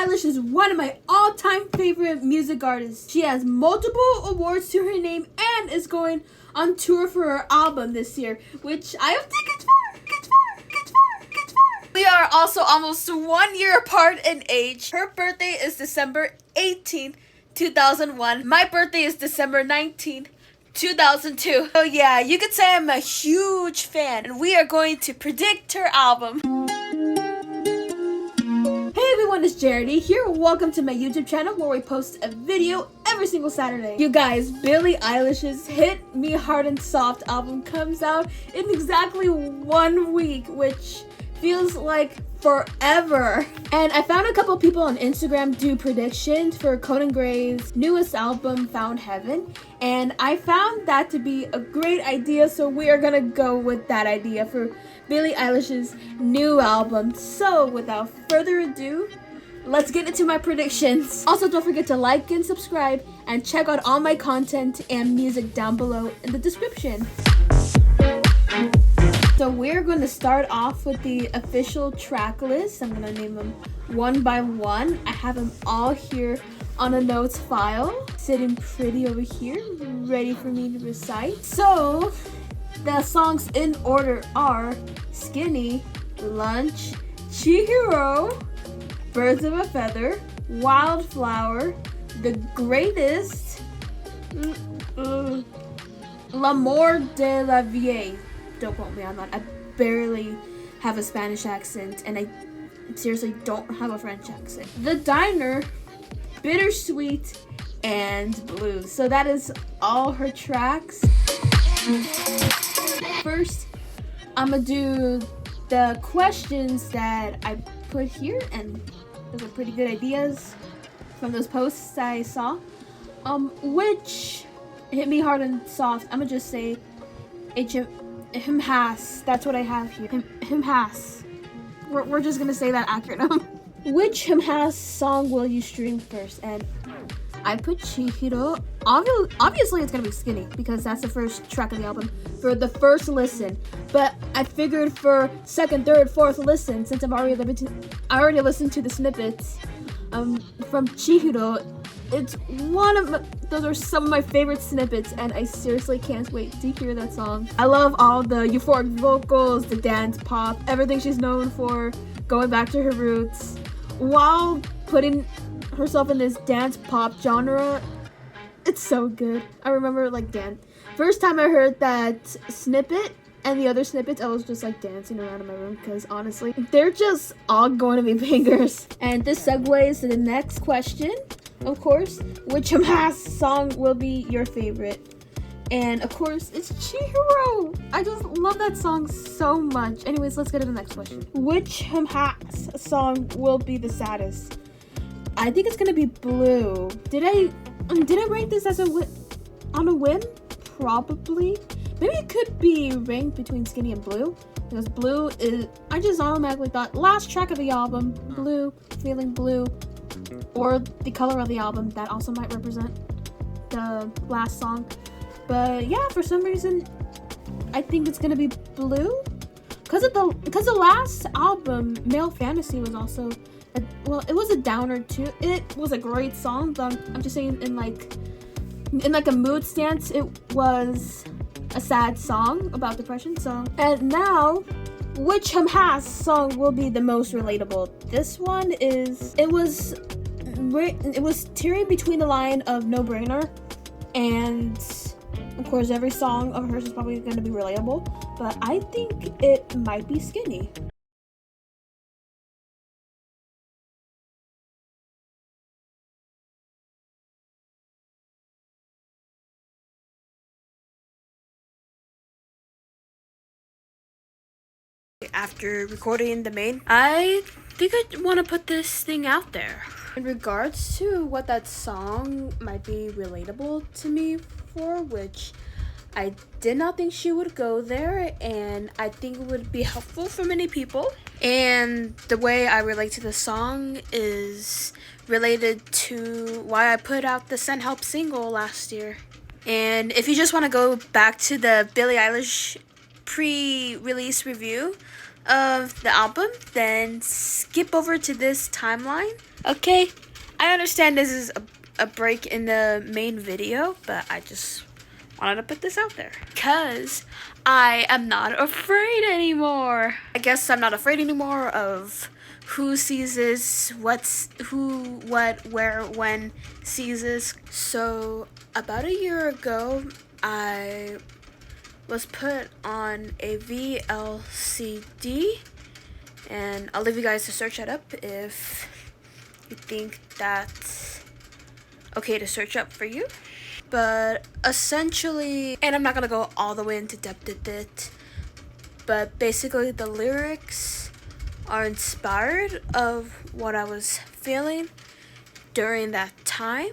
Eilish is one of my all-time favorite music artists. She has multiple awards to her name and is going on tour for her album this year, which I have tickets for. We are also almost 1 year apart in age. Her birthday is December 18th, 2001. My birthday is December 19th, 2002. So yeah, you could say I'm a huge fan, and we are going to predict her album. Hey everyone, it's Jarity here. Welcome to my YouTube channel where we post a video every single Saturday. You guys, Billie Eilish's Hit Me Hard and Soft album comes out in exactly 1 week, which feels like forever. And I found a couple people on Instagram do predictions for Conan Gray's newest album, Found Heaven, and I found that to be a great idea, so we are gonna go with that idea for Billie Eilish's new album. So without further ado, let's get into my predictions. Also, don't forget to like and subscribe and check out all my content and music down below in the description. So we're going to start off with the official track list. I'm going to name them one by one. I have them all here on a notes file, sitting pretty over here, ready for me to recite. So the songs in order are Skinny, Lunch, Chihiro, Birds of a Feather, Wildflower, The Greatest, L'amour de la vie. Don't quote me on that. I barely have a Spanish accent, and I seriously don't have a French accent. The Diner, Bittersweet, and Blues. So that is all her tracks. First, I'm gonna do the questions that I put here, and those are pretty good ideas from those posts I saw. Which Hit Me Hard and Soft, I'm gonna just say him has. That's what I have here. Him has. We're just gonna say that acronym. Which him has song will you stream first? And I put Chihiro. Obviously it's gonna be Skinny because that's the first track of the album for the first listen. But I figured for second, third, fourth listen, since I already listened to the snippets from Chihiro. It's those are some of my favorite snippets, and I seriously can't wait to hear that song. I love all the euphoric vocals, the dance pop, everything she's known for, going back to her roots, while putting herself in this dance pop genre. It's so good. I remember first time I heard that snippet and the other snippets, I was just dancing around in my room because honestly, they're just all going to be bangers. And this segues to the next question. Of course, which Hamas song will be your favorite? And of course, it's Chihiro. I just love that song so much. Anyways, let's get to the next question. Which Hamas song will be the saddest? I think it's gonna be Blue. Did I rank this as on a whim? Probably. Maybe it could be ranked between Skinny and Blue, because Blue is, I just automatically thought last track of the album, Blue, Feeling Blue. Or the color of the album, that also might represent the last song. But yeah, for some reason I think it's gonna be Blue because the last album, Male Fantasy, was also it was a downer too. It was a great song, but I'm just saying in a mood stance, it was a sad song about depression. So, and now, which Hamas song will be the most relatable? This one is, it was tearing between the line of No Brainer, and of course every song of hers is probably going to be relatable, but I think it might be Skinny. After recording the main, I think I want to put this thing out there. In regards to what that song might be relatable to me for, which I did not think she would go there, and I think it would be helpful for many people. And the way I relate to the song is related to why I put out the Send Help single last year. And if you just want to go back to the Billie Eilish pre-release review, of the album, then skip over to this timeline. Okay, I understand this is a break in the main video, but I just wanted to put this out there because I am not afraid anymore. I guess I'm not afraid anymore of who sees this, who, what, where, when sees this. So about a year ago, I was put on a VLCD, and I'll leave you guys to search that up if you think that's okay to search up for you. But essentially, and I'm not gonna go all the way into depth with it, but basically the lyrics are inspired of what I was feeling during that time,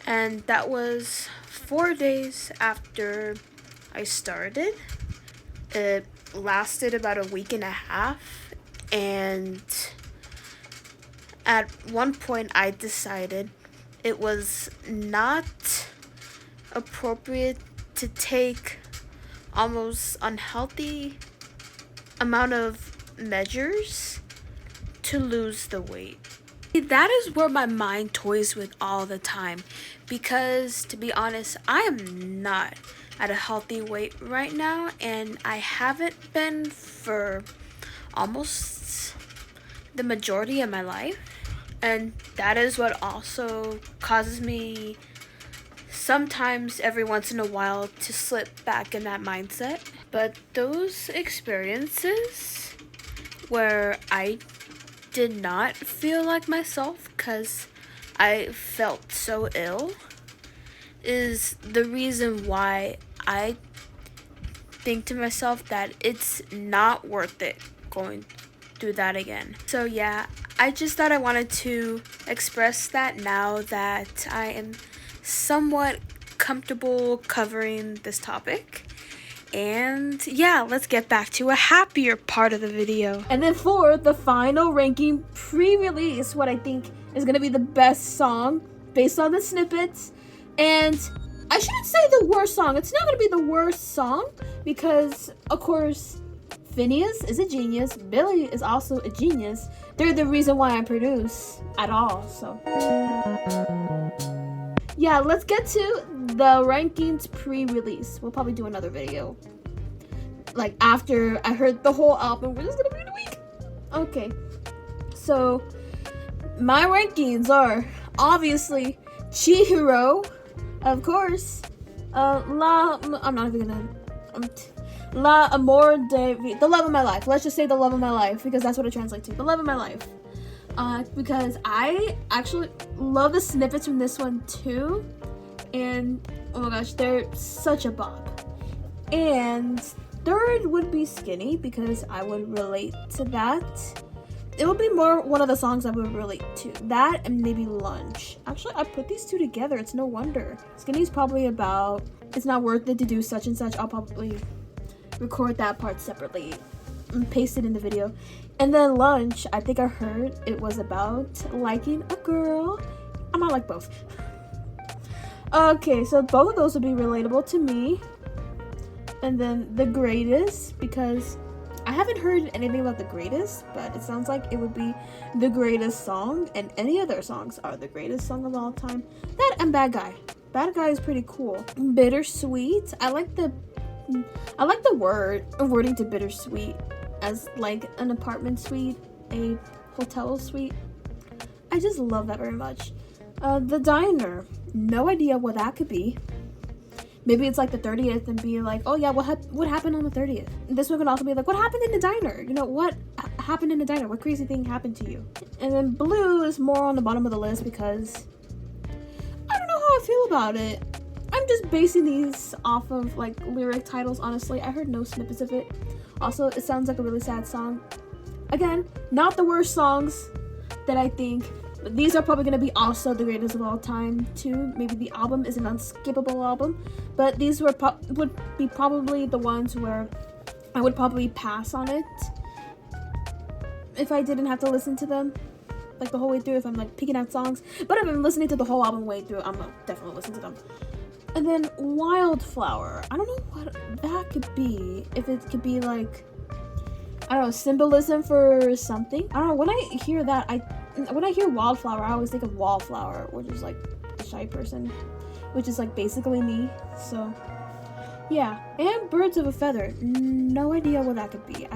and that was 4 days after I started. It lasted about a week and a half, and at one point I decided it was not appropriate to take almost unhealthy amount of measures to lose the weight. That is where my mind toys with all the time, because to be honest, I am not at a healthy weight right now, and I haven't been for almost the majority of my life. And that is what also causes me sometimes every once in a while to slip back in that mindset. But those experiences where I did not feel like myself because I felt so ill is the reason why I think to myself that it's not worth it going through that again. So yeah, I just thought I wanted to express that now that I am somewhat comfortable covering this topic. And yeah, let's get back to a happier part of the video. And then for the final ranking pre-release, what I think is gonna be the best song based on the snippets. And I shouldn't say the worst song. It's not gonna be the worst song because, of course, Phineas is a genius. Billie is also a genius. They're the reason why I produce at all. So yeah, let's get to the rankings pre-release. We'll probably do another video like after I heard the whole album, which is gonna be in a week. Okay, so my rankings are obviously Chihiro, of course, I'm not even gonna La Amor de Vi, the love of my life. Let's just say the love of my life because that's what it translates to, the love of my life. Because I actually love the snippets from this one too, and oh my gosh, they're such a bop. And third would be Skinny because I would relate to that. It would be more one of the songs I would relate to. That and maybe Lunch. Actually, I put these two together. It's no wonder. Skinny's probably about, it's not worth it to do such and such. I'll probably record that part separately and paste it in the video. And then Lunch, I think I heard it was about liking a girl. I might like both. Okay, so both of those would be relatable to me. And then The Greatest, because I haven't heard anything about The Greatest, but it sounds like it would be the greatest song, and any other songs are the greatest song of all time. That and Bad Guy. Bad Guy is pretty cool. Bittersweet, I like the wording to bittersweet as like an apartment suite, a hotel suite. I just love that very much. The Diner, no idea what that could be. Maybe it's like the 30th and be like, oh yeah, what happened on the 30th? This one could also be like, what happened in the diner? You know, what happened in the diner? What crazy thing happened to you? And then Blue is more on the bottom of the list because I don't know how I feel about it. I'm just basing these off of like lyric titles, honestly. I heard no snippets of it. Also, it sounds like a really sad song. Again, not the worst songs that I think, but these are probably going to be also the greatest of all time too. Maybe the album is an unskippable album, but these would be probably the ones where I would probably pass on it if I didn't have to listen to them like the whole way through, if I'm like picking out songs. But if I'm listening to the whole album way through, I'm gonna definitely listen to them. And then Wildflower, I don't know what that could be. If it could be like I don't know, symbolism for something. I don't know, when I hear that, when I hear wildflower, I always think of wallflower, which is like a shy person, which is like basically me. So yeah, and birds of a feather. No idea what that could be.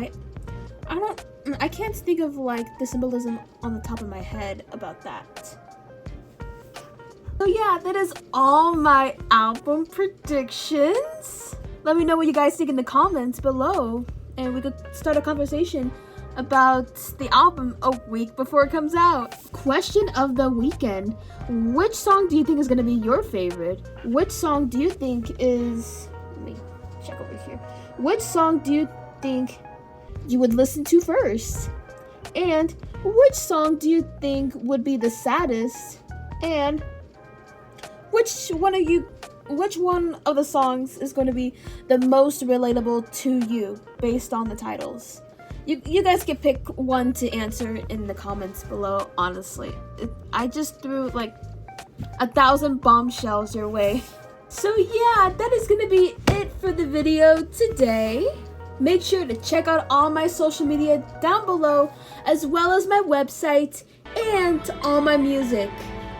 I can't think of like the symbolism on the top of my head about that. So yeah, that is all my album predictions. Let me know what you guys think in the comments below, and we could start a conversation about the album a week before it comes out. Question of the weekend. Which song do you think is going to be your favorite? Which song do you think is... Let me check over here. Which song do you think you would listen to first? And which song do you think would be the saddest? And which one of the songs is going to be the most relatable to you based on the titles? You guys can pick one to answer in the comments below, honestly. I just threw like 1,000 bombshells your way. So yeah, that is going to be it for the video today. Make sure to check out all my social media down below, as well as my website and all my music.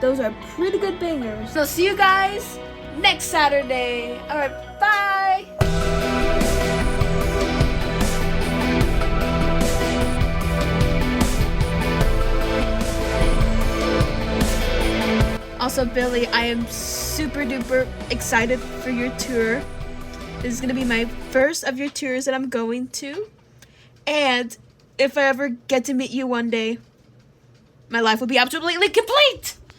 Those are pretty good bangers. So see you guys next Saturday. Alright, bye! Also, Billy, I am super duper excited for your tour. This is going to be my first of your tours that I'm going to. And if I ever get to meet you one day, my life will be absolutely complete!